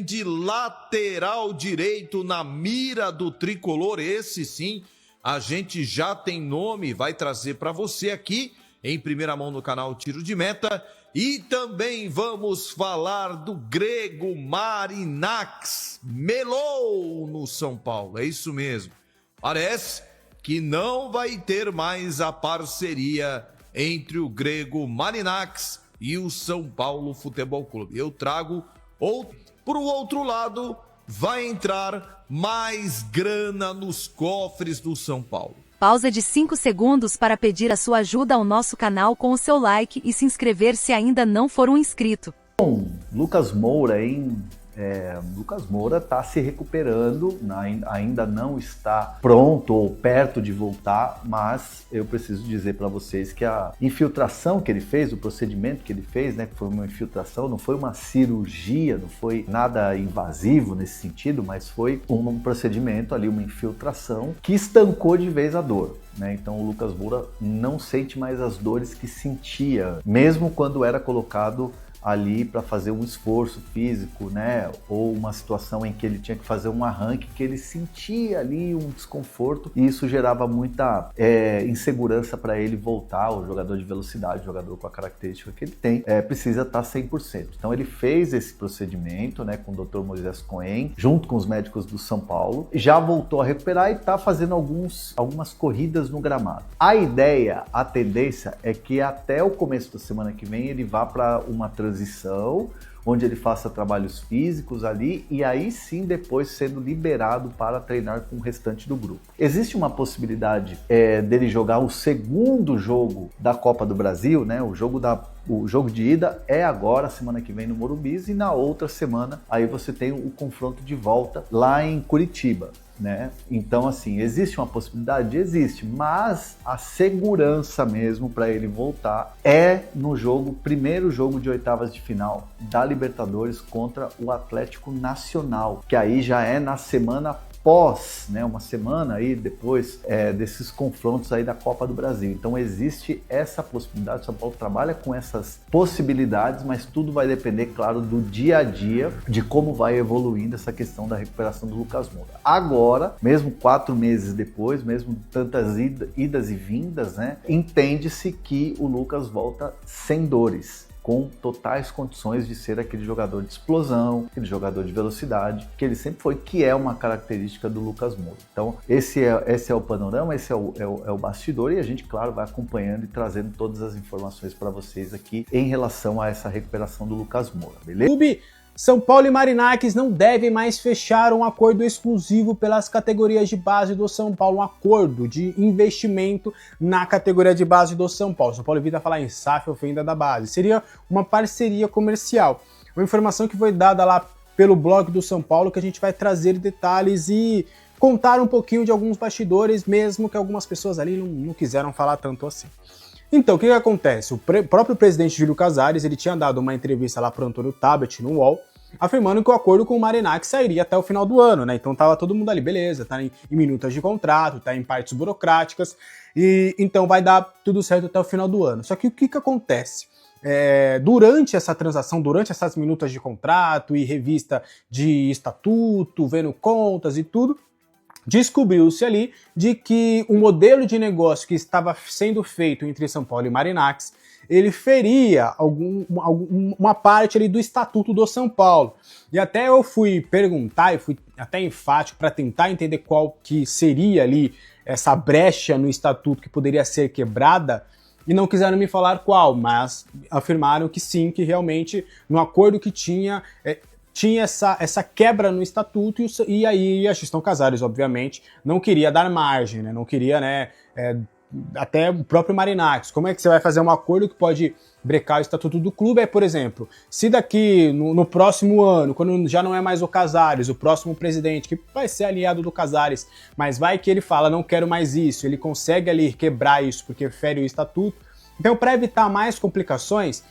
de lateral direito na mira do tricolor, esse sim, a gente já tem nome, vai trazer para você aqui, em primeira mão no canal Tiro de Meta, e também vamos falar do grego Marinakis, melou no São Paulo, é isso mesmo, parece que não vai ter mais a parceria entre o grego Marinakis e o São Paulo Futebol Clube. Eu trago por outro lado, vai entrar mais grana nos cofres do São Paulo. Pausa de 5 segundos para pedir a sua ajuda ao nosso canal com o seu like e se inscrever se ainda não for um inscrito. Bom, Lucas Moura, hein? Lucas Moura está se recuperando, ainda não está pronto ou perto de voltar, mas eu preciso dizer para vocês que a infiltração que ele fez, o procedimento que ele fez, né, que foi uma infiltração, não foi uma cirurgia, não foi nada invasivo nesse sentido, mas foi um procedimento ali, uma infiltração que estancou de vez a dor. Então o Lucas Moura não sente mais as dores que sentia, mesmo quando era colocado ali para fazer um esforço físico, né? Ou uma situação em que ele tinha que fazer um arranque, que ele sentia ali um desconforto e isso gerava muita insegurança para ele voltar. O jogador de velocidade, o jogador com a característica que ele tem, precisa estar 100%. Então ele fez esse procedimento, né, com o Dr. Moisés Cohen, junto com os médicos do São Paulo, já voltou a recuperar e está fazendo algumas corridas no gramado. A ideia, a tendência é que até o começo da semana que vem ele vá para uma transição, onde ele faça trabalhos físicos ali e aí sim depois sendo liberado para treinar com o restante do grupo. Existe uma possibilidade dele jogar o segundo jogo da Copa do Brasil, né? O jogo de ida é agora, semana que vem no Morumbi, e na outra semana aí você tem o confronto de volta lá em Curitiba. Né? Então, assim, existe uma possibilidade? Existe, mas a segurança mesmo para ele voltar é no primeiro jogo de oitavas de final da Libertadores contra o Atlético Nacional, que aí já é na semana pós, né, uma semana aí depois desses confrontos aí da Copa do Brasil. Então existe essa possibilidade, o São Paulo trabalha com essas possibilidades, mas tudo vai depender, claro, do dia a dia, de como vai evoluindo essa questão da recuperação do Lucas Moura. Agora, mesmo 4 meses depois, mesmo tantas idas e vindas, né, entende-se que o Lucas volta sem dores, com totais condições de ser aquele jogador de explosão, aquele jogador de velocidade, que ele sempre foi, que é uma característica do Lucas Moura. Então, esse é o panorama, esse é o bastidor, e a gente, claro, vai acompanhando e trazendo todas as informações para vocês aqui em relação a essa recuperação do Lucas Moura, beleza? São Paulo e Marinakis não devem mais fechar um acordo exclusivo pelas categorias de base do São Paulo, um acordo de investimento na categoria de base do São Paulo. São Paulo evita falar em SAF ou venda da base. Seria uma parceria comercial. Uma informação que foi dada lá pelo blog do São Paulo, que a gente vai trazer detalhes e contar um pouquinho de alguns bastidores, mesmo que algumas pessoas ali não quiseram falar tanto assim. Então, o que acontece? O próprio presidente Júlio Casares, ele tinha dado uma entrevista lá para o Antônio Tabet no UOL, afirmando que o acordo com o Marinakis sairia até o final do ano, né? Então tava todo mundo ali, beleza, tá em minutas de contrato, tá em partes burocráticas, e então vai dar tudo certo até o final do ano. Só que o que acontece? Durante essa transação, durante essas minutas de contrato e revista de estatuto, vendo contas e tudo, descobriu-se ali de que o modelo de negócio que estava sendo feito entre São Paulo e Marinakis, ele feria uma parte ali do Estatuto do São Paulo. E até eu fui perguntar, e fui até enfático para tentar entender qual que seria ali essa brecha no Estatuto que poderia ser quebrada, e não quiseram me falar qual, mas afirmaram que sim, que realmente no acordo que tinha essa quebra no Estatuto, e aí a gestão Casares, obviamente, não queria dar margem, né? Não queria, né, até o próprio Marinakis. Como é que você vai fazer um acordo que pode brecar o Estatuto do clube? Por exemplo, se daqui no próximo ano, quando já não é mais o Casares, o próximo presidente, que vai ser aliado do Casares, mas vai que ele fala, não quero mais isso, ele consegue ali quebrar isso porque fere o Estatuto. Então, para evitar mais complicações,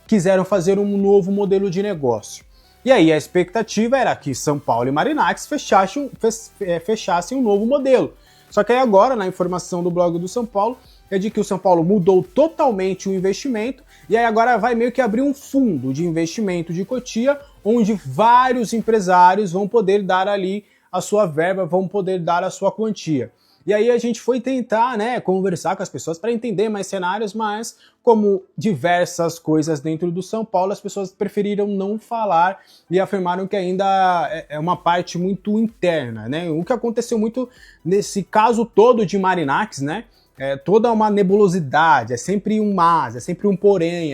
quiseram fazer um novo modelo de negócio. E aí a expectativa era que São Paulo e Marinakis fechassem um novo modelo. Só que aí agora, na informação do blog do São Paulo, é de que o São Paulo mudou totalmente o investimento, e aí agora vai meio que abrir um fundo de investimento de Cotia, onde vários empresários vão poder dar ali a sua verba, vão poder dar a sua quantia. E aí a gente foi tentar, né, conversar com as pessoas para entender mais cenários, mas como diversas coisas dentro do São Paulo, as pessoas preferiram não falar e afirmaram que ainda é uma parte muito interna, né? O que aconteceu muito nesse caso todo de Marinakis, né? É toda uma nebulosidade, é sempre um mas, é sempre um porém,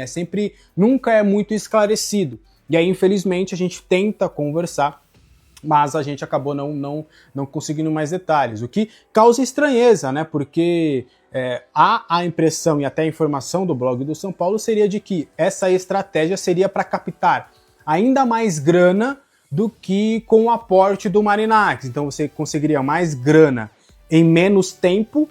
nunca é muito esclarecido. E aí, infelizmente, a gente tenta conversar, mas a gente acabou não conseguindo mais detalhes, o que causa estranheza, né? Porque há a impressão e até a informação do blog do São Paulo seria de que essa estratégia seria para captar ainda mais grana do que com o aporte do Marinakis. Então você conseguiria mais grana em menos tempo,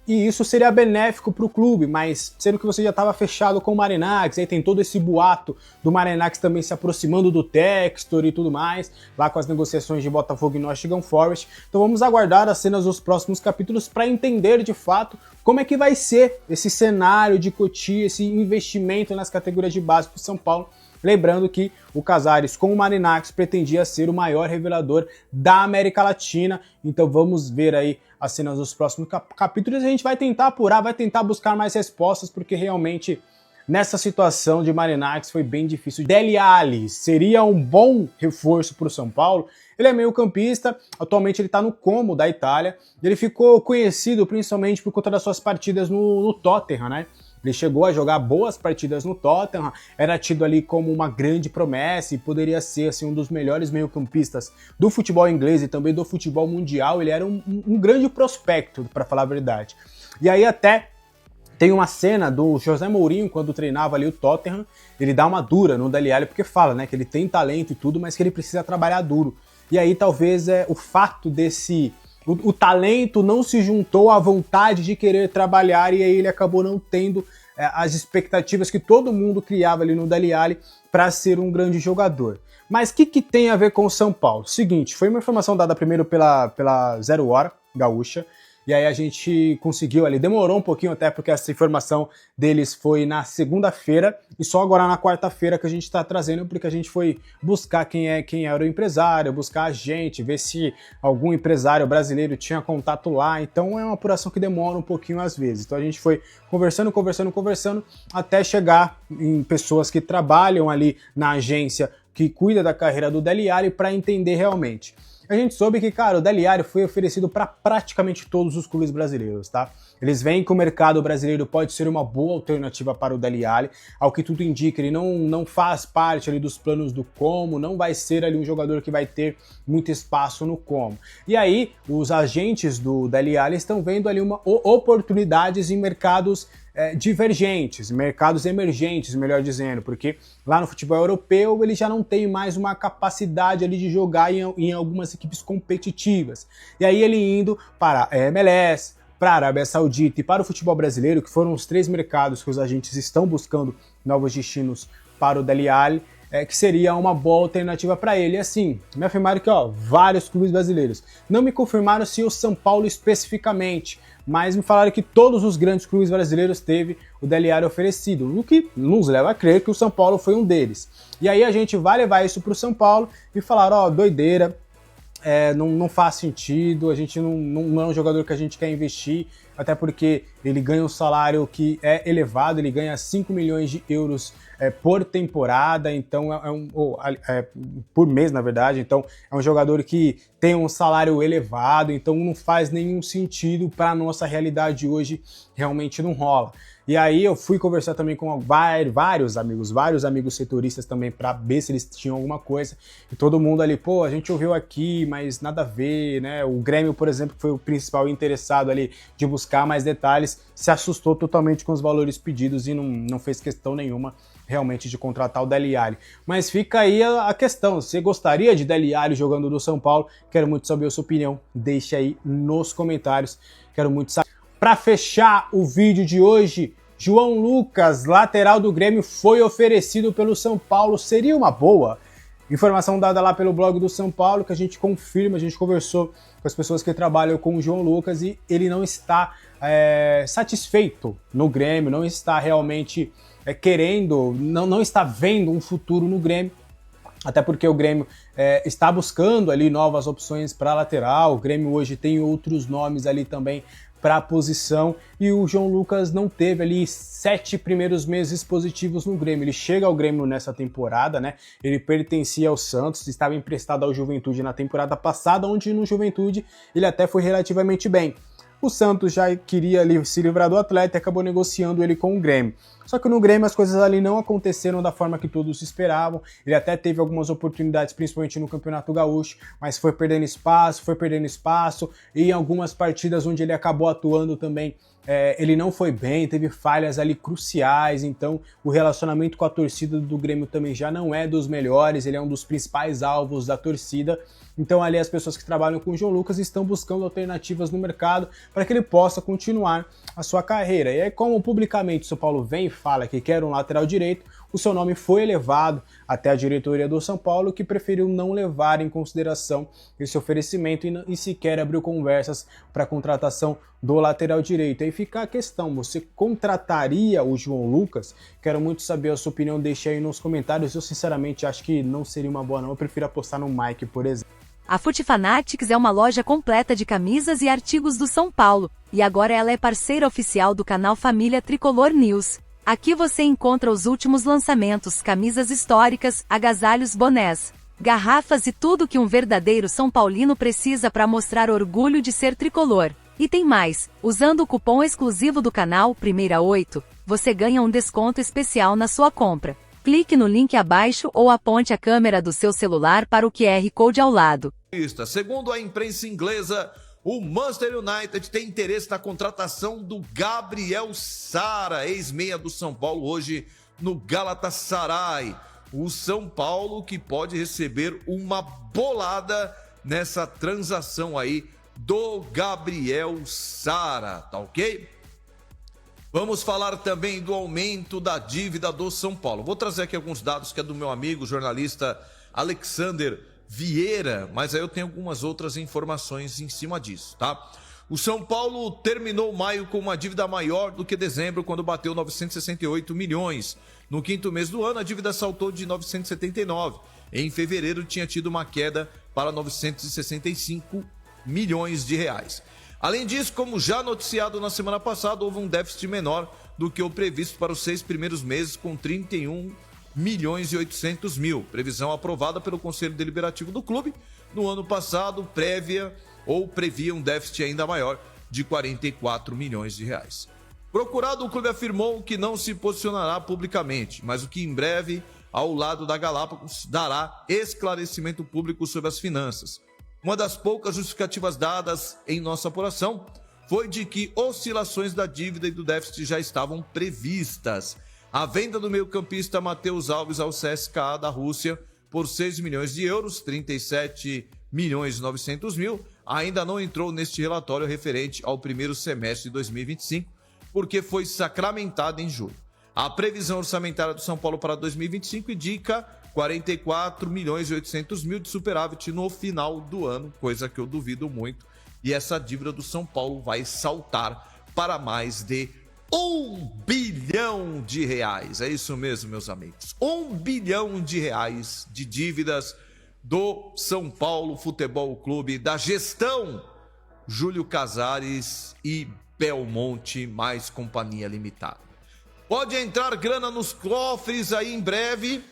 e isso seria benéfico para o clube, mas sendo que você já estava fechado com o Marinakis, aí tem todo esse boato do Marinakis também se aproximando do Textor e tudo mais, lá com as negociações de Botafogo e Nottingham Forest. Então vamos aguardar as cenas dos próximos capítulos para entender de fato como é que vai ser esse cenário de Cotia, esse investimento nas categorias de base para o São Paulo. Lembrando que o Casares com o Marinakis pretendia ser o maior revelador da América Latina, então vamos ver aí as cenas dos próximos capítulos e a gente vai tentar apurar, vai tentar buscar mais respostas, porque realmente nessa situação de Marinakis foi bem difícil. Dele Alli seria um bom reforço para o São Paulo. Ele é meio campista, atualmente ele está no Como da Itália, ele ficou conhecido principalmente por conta das suas partidas no Tottenham, né? Ele chegou a jogar boas partidas no Tottenham, era tido ali como uma grande promessa e poderia ser assim, um dos melhores meio-campistas do futebol inglês e também do futebol mundial. Ele era um grande prospecto, para falar a verdade. E aí até tem uma cena do José Mourinho, quando treinava ali o Tottenham, ele dá uma dura no Dele Alli, porque fala, né, que ele tem talento e tudo, mas que ele precisa trabalhar duro. E aí talvez o fato desse... O talento não se juntou à vontade de querer trabalhar e aí ele acabou não tendo as expectativas que todo mundo criava ali no Dele Alli para ser um grande jogador. Mas o que tem a ver com o São Paulo? Seguinte, foi uma informação dada primeiro pela 0 Hora Gaúcha, e aí a gente conseguiu ali, demorou um pouquinho até porque essa informação deles foi na segunda-feira e só agora na quarta-feira que a gente está trazendo, porque a gente foi buscar quem era o empresário, buscar a gente, ver se algum empresário brasileiro tinha contato lá, então é uma apuração que demora um pouquinho às vezes. Então a gente foi conversando, até chegar em pessoas que trabalham ali na agência que cuida da carreira do Dele Alli para entender realmente. A gente soube que, cara, o Dele Alli foi oferecido para praticamente todos os clubes brasileiros, tá? Eles veem que o mercado brasileiro pode ser uma boa alternativa para o Dele Alli, ao que tudo indica, ele não faz parte ali dos planos do Como, não vai ser ali um jogador que vai ter muito espaço no Como. E aí, os agentes do Dele Alli estão vendo ali oportunidades em mercados divergentes, mercados emergentes, melhor dizendo, porque lá no futebol europeu ele já não tem mais uma capacidade ali de jogar em algumas equipes competitivas. E aí ele indo para a MLS, para a Arábia Saudita e para o futebol brasileiro, que foram os 3 mercados que os agentes estão buscando novos destinos para o Dele Alli, que seria uma boa alternativa para ele. E assim, me afirmaram que vários clubes brasileiros. Não me confirmaram se o São Paulo especificamente, mas me falaram que todos os grandes clubes brasileiros teve o Dele Alli oferecido, o que nos leva a crer que o São Paulo foi um deles. E aí a gente vai levar isso para o São Paulo e falar, doideira, não faz sentido, a gente não é um jogador que a gente quer investir, até porque ele ganha um salário que é elevado, ele ganha 5 milhões de euros por temporada, então por mês, na verdade, então é um jogador que tem um salário elevado, então não faz nenhum sentido para a nossa realidade hoje, realmente não rola. E aí eu fui conversar também com vários amigos setoristas também para ver se eles tinham alguma coisa. E todo mundo ali, a gente ouviu aqui, mas nada a ver, né? O Grêmio, por exemplo, que foi o principal interessado ali de buscar mais detalhes, se assustou totalmente com os valores pedidos e não fez questão nenhuma realmente de contratar o Dele Alli. Mas fica aí a questão, você gostaria de Dele Alli jogando no São Paulo? Quero muito saber a sua opinião, deixe aí nos comentários, quero muito saber. Para fechar o vídeo de hoje, João Lucas, lateral do Grêmio, foi oferecido pelo São Paulo. Seria uma boa? Informação dada lá pelo blog do São Paulo, que a gente confirma, a gente conversou com as pessoas que trabalham com o João Lucas e ele não está satisfeito no Grêmio, não está realmente querendo, não está vendo um futuro no Grêmio. até porque o Grêmio está buscando ali novas opções para lateral. O Grêmio hoje tem outros nomes ali também para a posição, e o João Lucas não teve ali 7 primeiros meses positivos no Grêmio. Ele chega ao Grêmio nessa temporada, né? Ele pertencia ao Santos, estava emprestado ao Juventude na temporada passada, onde no Juventude ele até foi relativamente bem. O Santos já queria ali se livrar do atleta e acabou negociando ele com o Grêmio. Só que no Grêmio as coisas ali não aconteceram da forma que todos esperavam. Ele até teve algumas oportunidades, principalmente no Campeonato Gaúcho, mas foi perdendo espaço, e em algumas partidas onde ele acabou atuando também, ele não foi bem, teve falhas ali cruciais. Então o relacionamento com a torcida do Grêmio também já não é dos melhores, ele é um dos principais alvos da torcida. Então ali as pessoas que trabalham com o João Lucas estão buscando alternativas no mercado para que ele possa continuar a sua carreira. E aí, como publicamente o São Paulo vem e fala que quer um lateral direito, o seu nome foi elevado até a diretoria do São Paulo, que preferiu não levar em consideração esse oferecimento e sequer abriu conversas para a contratação do lateral direito. Aí fica a questão, você contrataria o João Lucas? Quero muito saber a sua opinião, deixe aí nos comentários. Eu sinceramente acho que não seria uma boa não, eu prefiro apostar no Mike, por exemplo. A Fute Fanatics é uma loja completa de camisas e artigos do São Paulo, e agora ela é parceira oficial do canal Família Tricolor News. Aqui você encontra os últimos lançamentos, camisas históricas, agasalhos, bonés, garrafas e tudo que um verdadeiro São Paulino precisa para mostrar orgulho de ser tricolor. E tem mais, usando o cupom exclusivo do canal Primeira8, você ganha um desconto especial na sua compra. Clique no link abaixo ou aponte a câmera do seu celular para o QR Code ao lado. Segundo a imprensa inglesa, o Manchester United tem interesse na contratação do Gabriel Sara, ex-meia do São Paulo, hoje no Galatasaray. O São Paulo que pode receber uma bolada nessa transação aí do Gabriel Sara, tá ok? Vamos falar também do aumento da dívida do São Paulo. Vou trazer aqui alguns dados que é do meu amigo jornalista Alexander Vieira, mas aí eu tenho algumas outras informações em cima disso, tá? O São Paulo terminou maio com uma dívida maior do que dezembro, quando bateu 968 milhões. No quinto mês do ano, a dívida saltou de 979. Em fevereiro, tinha tido uma queda para 965 milhões de reais. Além disso, como já noticiado na semana passada, houve um déficit menor do que o previsto para os 6 primeiros meses, com 31 milhões e 800 mil. Previsão aprovada pelo Conselho Deliberativo do clube. No ano passado, previa um déficit ainda maior de 44 milhões de reais. Procurado, o clube afirmou que não se posicionará publicamente, mas o que em breve, ao lado da Galápagos, dará esclarecimento público sobre as finanças. Uma das poucas justificativas dadas em nossa apuração foi de que oscilações da dívida e do déficit já estavam previstas. A venda do meio-campista Matheus Alves ao CSKA da Rússia por 6 milhões de euros, 37 milhões e 900 mil, ainda não entrou neste relatório referente ao primeiro semestre de 2025, porque foi sacramentada em julho. A previsão orçamentária do São Paulo para 2025 indica 44 milhões e 800 mil de superávit no final do ano, coisa que eu duvido muito, e essa dívida do São Paulo vai saltar para mais de 1 bilhão de reais. É isso mesmo, meus amigos. 1 bilhão de reais de dívidas do São Paulo Futebol Clube, da gestão Júlio Casares e Belmonte mais Companhia Limitada. Pode entrar grana nos cofres aí em breve,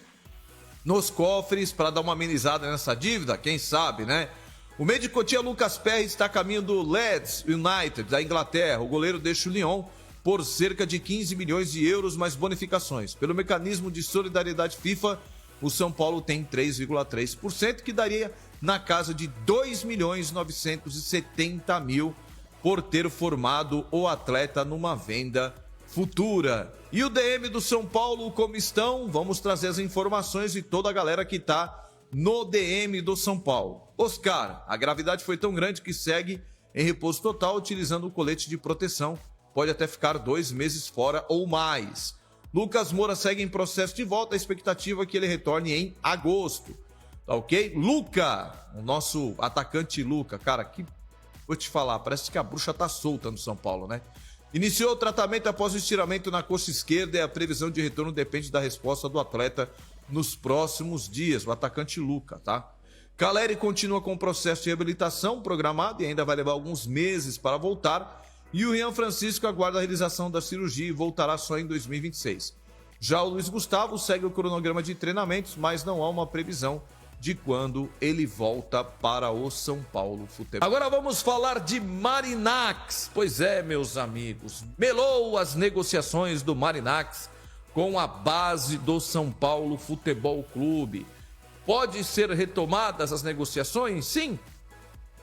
nos cofres, para dar uma amenizada nessa dívida, quem sabe, né? O meio de Cotia Lucas Perry está a caminho do Leeds United da Inglaterra. O goleiro deixa o Lyon por cerca de 15 milhões de euros mais bonificações. Pelo mecanismo de solidariedade FIFA, o São Paulo tem 3,3%, que daria na casa de 2 milhões 970 mil por ter formado o atleta numa venda futura. E o DM do São Paulo, como estão? Vamos trazer as informações de toda a galera que está no DM do São Paulo. Oscar, a gravidade foi tão grande que segue em repouso total, utilizando o colete de proteção. Pode até ficar 2 meses fora ou mais. Lucas Moura segue em processo de volta, a expectativa é que ele retorne em agosto. Tá ok? Luca, o nosso atacante Luca, cara, que vou te falar, parece que a bruxa tá solta no São Paulo, né? Iniciou o tratamento após o estiramento na coxa esquerda e a previsão de retorno depende da resposta do atleta nos próximos dias, o atacante Luca, tá? Caleri continua com o processo de reabilitação programado e ainda vai levar alguns meses para voltar. E o Rian Francisco aguarda a realização da cirurgia e voltará só em 2026. Já o Luiz Gustavo segue o cronograma de treinamentos, mas não há uma previsão de quando ele volta para o São Paulo Futebol. Agora vamos falar de Marinacks. Pois é, meus amigos, melou as negociações do Marinacks com a base do São Paulo Futebol Clube. Pode ser retomadas as negociações? Sim.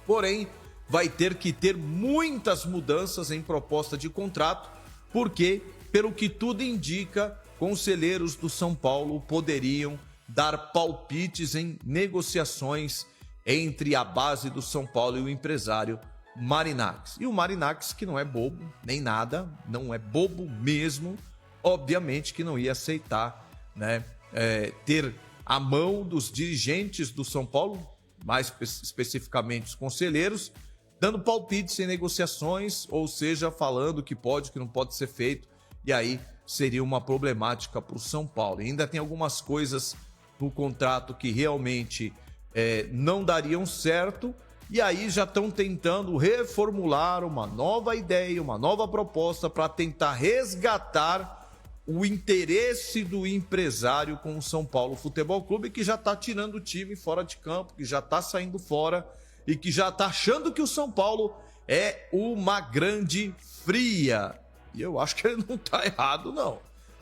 Porém, vai ter que ter muitas mudanças em proposta de contrato, porque, pelo que tudo indica, conselheiros do São Paulo poderiam dar palpites em negociações entre a base do São Paulo e o empresário Marinacks. E o Marinacks, que não é bobo, nem nada, não é bobo mesmo, obviamente que não ia aceitar, né, ter a mão dos dirigentes do São Paulo, mais especificamente os conselheiros, dando palpites em negociações, ou seja, falando o que pode, o que não pode ser feito, e aí seria uma problemática para o São Paulo. E ainda tem algumas coisas no contrato que realmente não dariam certo, e aí já estão tentando reformular uma nova ideia, uma nova proposta para tentar resgatar o interesse do empresário com o São Paulo Futebol Clube, que já está tirando o time fora de campo, que já está saindo fora e que já está achando que o São Paulo é uma grande fria. E eu acho que ele não está errado, não.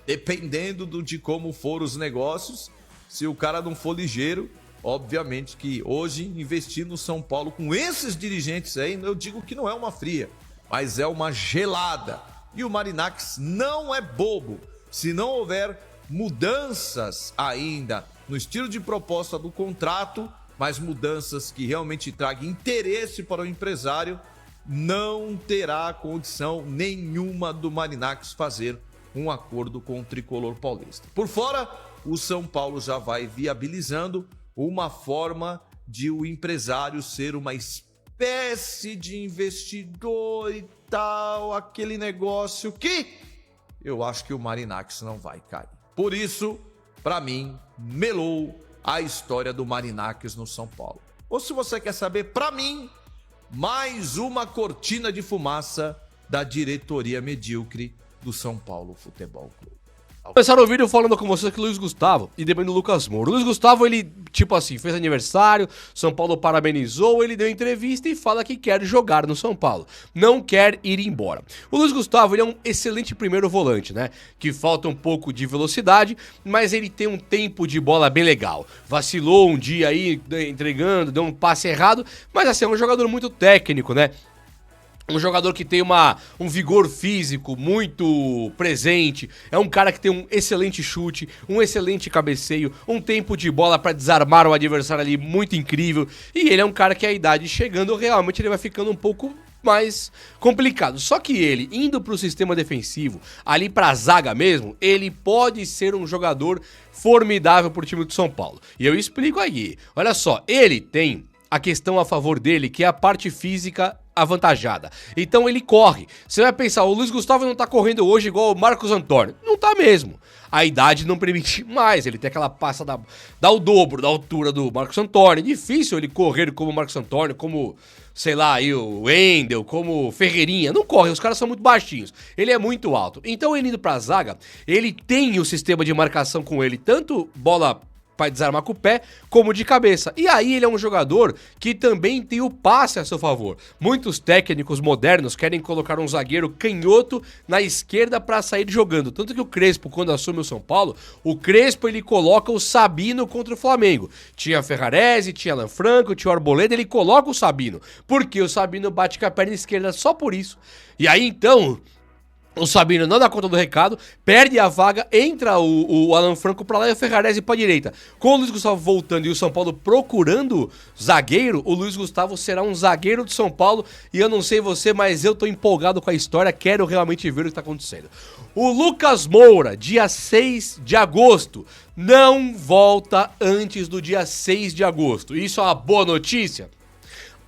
Dependendo de como for os negócios, se o cara não for ligeiro, obviamente que hoje investir no São Paulo com esses dirigentes aí, eu digo que não é uma fria, mas é uma gelada. E o Marinacks não é bobo. Se não houver mudanças ainda no estilo de proposta do contrato, mas mudanças que realmente tragam interesse para o empresário, não terá condição nenhuma do Marinacks fazer um acordo com o tricolor paulista. Por fora, o São Paulo já vai viabilizando uma forma de o empresário ser uma espécie de investidor e tal, aquele negócio que eu acho que o Marinacks não vai cair. Por isso, para mim, melou a história do Marinacks no São Paulo. Ou se você quer saber, para mim, mais uma cortina de fumaça da diretoria medíocre do São Paulo Futebol Clube. Começaram o vídeo falando com vocês que o Luiz Gustavo e depois do Lucas Moura. O Luiz Gustavo, ele, tipo assim, fez aniversário, São Paulo parabenizou, ele deu entrevista e fala que quer jogar no São Paulo, não quer ir embora. O Luiz Gustavo, ele é um excelente primeiro volante, né? Que falta um pouco de velocidade, mas ele tem um tempo de bola bem legal. Vacilou um dia aí, entregando, deu um passe errado, mas assim, é um jogador muito técnico, né? Um jogador que tem um vigor físico muito presente, é um cara que tem um excelente chute, um excelente cabeceio, um tempo de bola para desarmar o adversário ali muito incrível, e ele é um cara que a idade chegando, realmente ele vai ficando um pouco mais complicado. Só que ele, indo para o sistema defensivo, ali para a zaga mesmo, ele pode ser um jogador formidável para o time do São Paulo. E eu explico aí, olha só, ele tem a questão a favor dele, que é a parte física avantajada. Então ele corre. Você vai pensar, o Luiz Gustavo não tá correndo hoje igual o Marcos Antônio. Não tá mesmo. A idade não permite mais. Ele tem aquela passa dá o dobro da altura do Marcos Antônio. É difícil ele correr como o Marcos Antônio, como, sei lá, aí o Wendel, como o Ferreirinha. Não corre, os caras são muito baixinhos. Ele é muito alto. Então ele indo pra zaga, ele tem o sistema de marcação com ele, tanto bola para desarmar com o pé, como de cabeça. E aí ele é um jogador que também tem o passe a seu favor. Muitos técnicos modernos querem colocar um zagueiro canhoto na esquerda para sair jogando. Tanto que o Crespo, quando assume o São Paulo, o Crespo ele coloca o Sabino contra o Flamengo. Tinha Ferrarese, tinha Alan Franco, tinha o Arboleda, ele coloca o Sabino. Porque o Sabino bate com a perna esquerda só por isso. E aí então o Sabino não dá conta do recado, perde a vaga, entra o Alan Franco pra lá e o Ferrarese pra direita. Com o Luiz Gustavo voltando e o São Paulo procurando zagueiro, o Luiz Gustavo será um zagueiro do São Paulo e eu não sei você, mas eu tô empolgado com a história, quero realmente ver o que tá acontecendo. O Lucas Moura, dia 6 de agosto, não volta antes do dia 6 de agosto. Isso é uma boa notícia?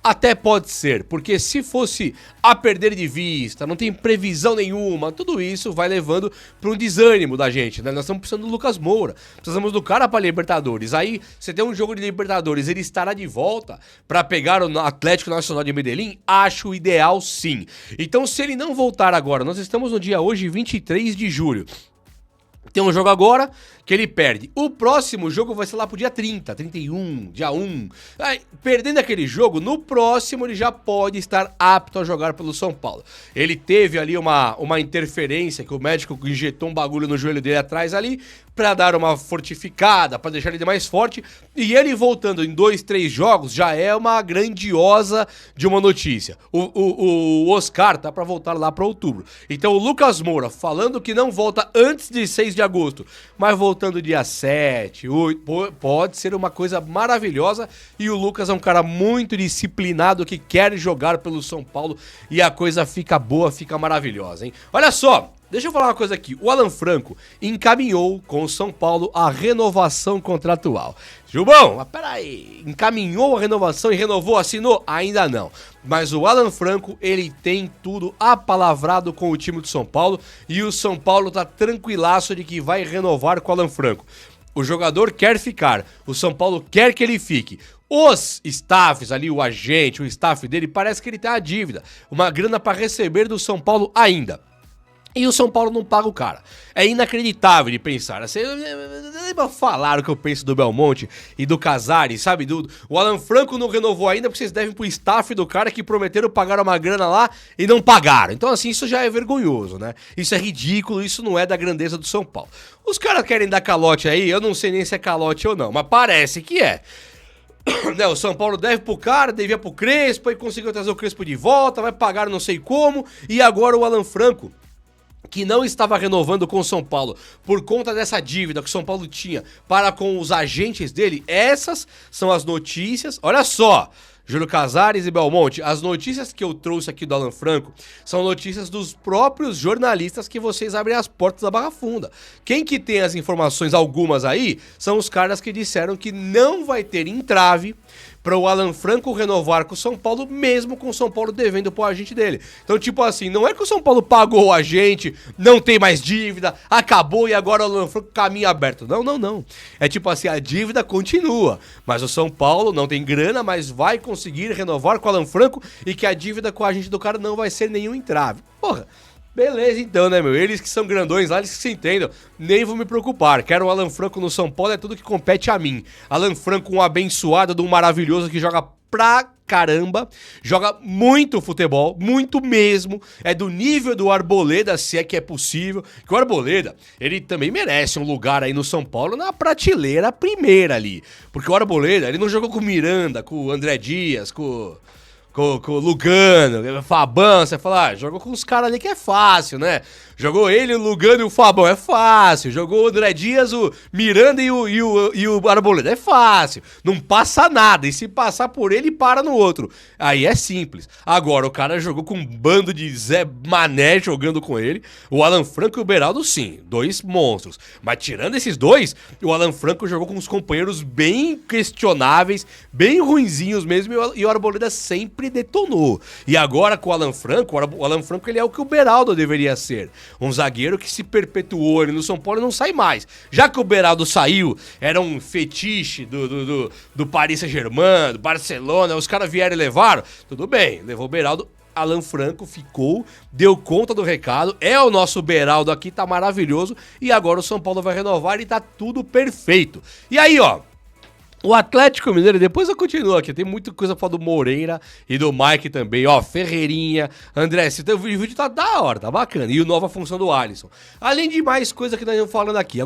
Até pode ser, porque se fosse a perder de vista, não tem previsão nenhuma, tudo isso vai levando para um desânimo da gente, né? Nós estamos precisando do Lucas Moura, precisamos do cara para Libertadores. Aí você tem um jogo de Libertadores, ele estará de volta para pegar o Atlético Nacional de Medellín? Acho ideal sim. Então se ele não voltar agora, nós estamos no dia hoje 23 de julho. Tem um jogo agora que ele perde. O próximo jogo vai ser lá pro dia 30, 31, dia 1. Aí, perdendo aquele jogo, no próximo ele já pode estar apto a jogar pelo São Paulo. Ele teve ali uma interferência, que o médico injetou um bagulho no joelho dele atrás ali, pra dar uma fortificada, pra deixar ele mais forte. E ele voltando em 2, 3 jogos já é uma grandiosa de uma notícia. O Oscar tá pra voltar lá pra outubro. Então o Lucas Moura falando que não volta antes de 6 de agosto, mas voltando dia 7, 8, pode ser uma coisa maravilhosa. E o Lucas é um cara muito disciplinado que quer jogar pelo São Paulo e a coisa fica boa, fica maravilhosa, hein? Olha só, deixa eu falar uma coisa aqui. O Alan Franco encaminhou com o São Paulo a renovação contratual. Gilbão, mas peraí, encaminhou a renovação e renovou, assinou? Ainda não. Mas o Alan Franco, ele tem tudo apalavrado com o time do São Paulo e o São Paulo tá tranquilaço de que vai renovar com o Alan Franco. O jogador quer ficar, o São Paulo quer que ele fique. Os staffs ali, o agente, o staff dele, parece que ele tem a dívida, uma grana para receber do São Paulo ainda. E o São Paulo não paga o cara. É inacreditável de pensar. Assim, falaram o que eu penso do Belmonte e do Casares, sabe? O Alan Franco não renovou ainda porque vocês devem pro staff do cara que prometeram pagar uma grana lá e não pagaram. Então assim, isso já é vergonhoso, né? Isso é ridículo, isso não é da grandeza do São Paulo. Os caras querem dar calote aí, eu não sei nem se é calote ou não, mas parece que é. Né, o São Paulo deve pro cara, devia pro Crespo, e conseguiu trazer o Crespo de volta, vai pagar não sei como, e agora o Alan Franco, que não estava renovando com o São Paulo por conta dessa dívida que o São Paulo tinha para com os agentes dele. Essas são as notícias. Olha só, Júlio Casares e Belmonte, as notícias que eu trouxe aqui do Alan Franco são notícias dos próprios jornalistas que vocês abrem as portas da Barra Funda. Quem que tem as informações, algumas aí, são os caras que disseram que não vai ter entrave para o Alan Franco renovar com o São Paulo, mesmo com o São Paulo devendo pro agente dele. Então, tipo assim, não é que o São Paulo pagou o agente, não tem mais dívida, acabou e agora o Alan Franco caminho aberto. Não, não, não. É tipo assim, a dívida continua, mas o São Paulo não tem grana, mas vai conseguir renovar com o Alan Franco e que a dívida com o agente do cara não vai ser nenhum entrave. Porra, beleza então, né, meu? Eles que são grandões lá, eles que se entendam. Nem vou me preocupar. Quero o Alan Franco no São Paulo, é tudo que compete a mim. Alan Franco, um abençoado de um maravilhoso que joga pra caramba, joga muito futebol, muito mesmo, é do nível do Arboleda, se é que é possível, que o Arboleda, ele também merece um lugar aí no São Paulo na prateleira primeira ali, porque o Arboleda, ele não jogou com o Miranda, com o André Dias, com o Lugano, Fabão, você fala, jogou com os caras ali que é fácil, né? Jogou ele, o Lugano e o Fabão, é fácil. Jogou o André Dias, o Miranda e o Arboleda, é fácil. Não passa nada, e se passar por ele, para no outro. Aí é simples. Agora, o cara jogou com um bando de Zé Mané jogando com ele. O Alan Franco e o Beraldo, sim, 2 monstros. Mas tirando esses 2, o Alan Franco jogou com uns companheiros bem questionáveis, bem ruinzinhos mesmo, e o Arboleda sempre detonou. E agora com o Alan Franco, ele é o que o Beraldo deveria ser. Um zagueiro que se perpetuou ali no São Paulo e não sai mais. Já que o Beraldo saiu, era um fetiche do Paris Saint-Germain, do Barcelona, os caras vieram e levaram, tudo bem, levou o Beraldo. Alan Franco ficou, deu conta do recado, é o nosso Beraldo aqui, tá maravilhoso, e agora o São Paulo vai renovar e tá tudo perfeito. E aí, ó, o Atlético Mineiro, depois eu continuo aqui, tem muita coisa pra falar do Moreira e do Mike também, ó, Ferreirinha, André, o vídeo tá da hora, tá bacana, e a nova função do Alisson. Além de mais coisa que nós estamos falando aqui.